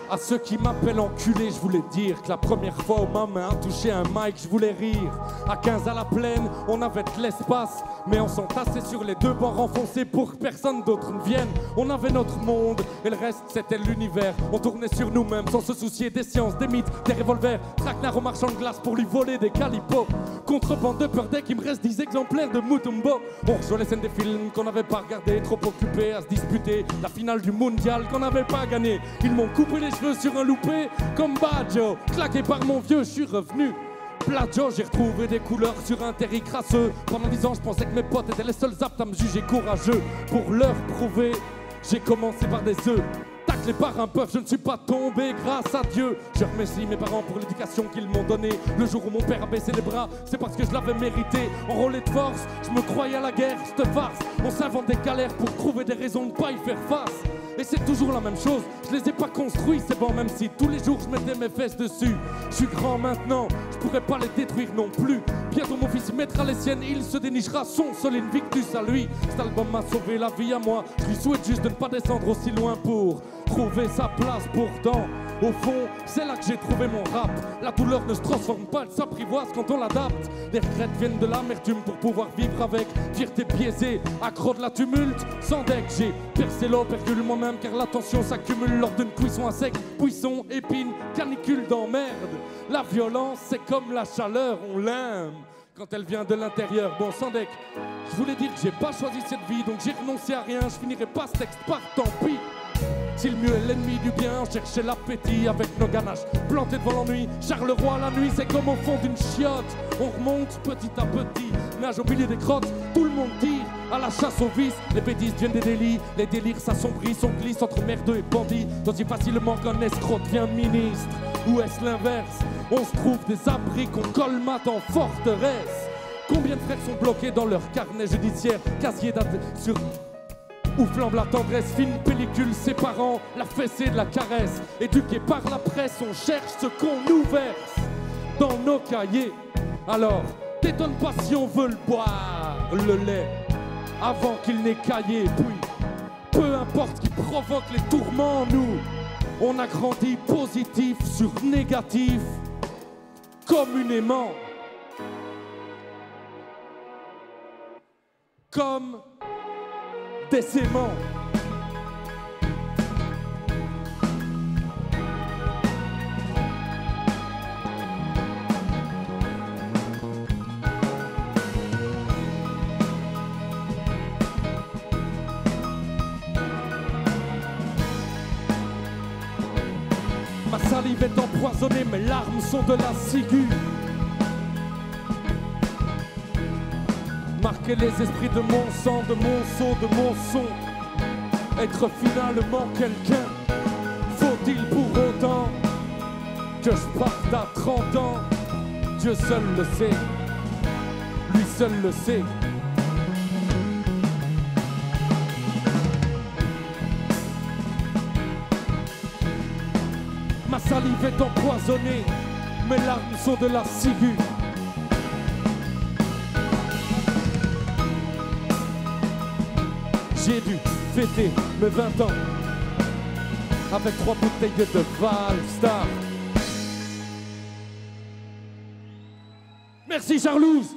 À ceux qui m'appellent enculé, je voulais dire que la première fois où ma main a touché un mic, je voulais rire. À 15 à la plaine, on avait de l'espace, mais on s'entassait sur les deux bancs renfoncés pour que personne d'autre ne vienne. On avait notre monde et le reste c'était l'univers. On tournait sur nous-mêmes sans se soucier des sciences, des mythes, des revolvers. Traquenard au marchand de glace pour lui voler des calipos. Contrebande de peur deck, il me reste 10 exemplaires de Mutombo. On rejoint les scènes des films qu'on n'avait pas regardé, trop occupés à se disputer la finale du mondial qu'on n'avait pas gagné. Ils m'ont coupé les cheveux sur un loupé comme Badjo. Claqué par mon vieux, je suis revenu. Plateau, j'ai retrouvé des couleurs sur un terri crasseux. Pendant 10 ans, je pensais que mes potes étaient les seuls aptes à me juger courageux. Pour leur prouver, j'ai commencé par des œufs. Taclé par un peuple, je ne suis pas tombé grâce à Dieu. Je remercie mes parents pour l'éducation qu'ils m'ont donnée. Le jour où mon père a baissé les bras, c'est parce que je l'avais mérité. Enrôlé de force, je me croyais à la guerre, cette farce. On s'invente des galères pour trouver des raisons de ne pas y faire face. Et c'est toujours la même chose, je les ai pas construits, c'est bon, même si tous les jours je mettais mes fesses dessus. Je suis grand maintenant, je pourrais pas les détruire non plus. Bientôt mon fils mettra les siennes, il se dénichera son sol invictus à lui. Cet album m'a sauvé la vie à moi, je lui souhaite juste de ne pas descendre aussi loin pour trouver sa place. Pourtant, au fond, c'est là que j'ai trouvé mon rap. La douleur ne se transforme pas, elle s'apprivoise quand on l'adapte. Les regrets viennent de l'amertume pour pouvoir vivre avec. Fierté biaisée, accro de la tumulte, sans deck. J'ai percé l'opercule moi-même car la tension s'accumule lors d'une cuisson à sec. Buisson, épine, canicule d'emmerde. La violence, c'est comme la chaleur, on l'aime quand elle vient de l'intérieur. Bon, sans deck, je voulais dire que j'ai pas choisi cette vie, donc j'ai renoncé à rien. Je finirai pas ce texte par tant pis. Si le mieux est l'ennemi du bien, chercher l'appétit avec nos ganaches plantés devant l'ennui. Charleroi la nuit, c'est comme au fond d'une chiotte. On remonte petit à petit, nage au milieu des crottes. Tout le monde tire à la chasse aux vices. Les bêtises deviennent des délits, les délires s'assombrissent. On glisse entre merdeux et bandits, aussi facilement qu'un escroc devient ministre. Ou est-ce l'inverse? On se trouve des abris qu'on colmate en forteresse. Combien de frères sont bloqués dans leur carnet judiciaire? Casier d'adresse sur... où flambe la tendresse, fine pellicule séparant la fessée de la caresse. Éduqués par la presse, on cherche ce qu'on nous verse dans nos cahiers. Alors, t'étonne pas si on veut le boire, le lait, avant qu'il n'ait caillé. Puis, peu importe qui provoque les tourments en nous, on a grandi positif sur négatif, communément. Comme des séments. Ma salive est empoisonnée, mes larmes sont de la ciguë. Marquer les esprits de mon sang, de mon seau, de mon son. Être finalement quelqu'un. Faut-il pour autant que je parte à 30 ans? Dieu seul le sait, lui seul le sait. Ma salive est empoisonnée, mes larmes sont de la ciguë. J'ai dû fêter mes 20 ans avec 3 bouteilles de Valstar. Merci Charlouse.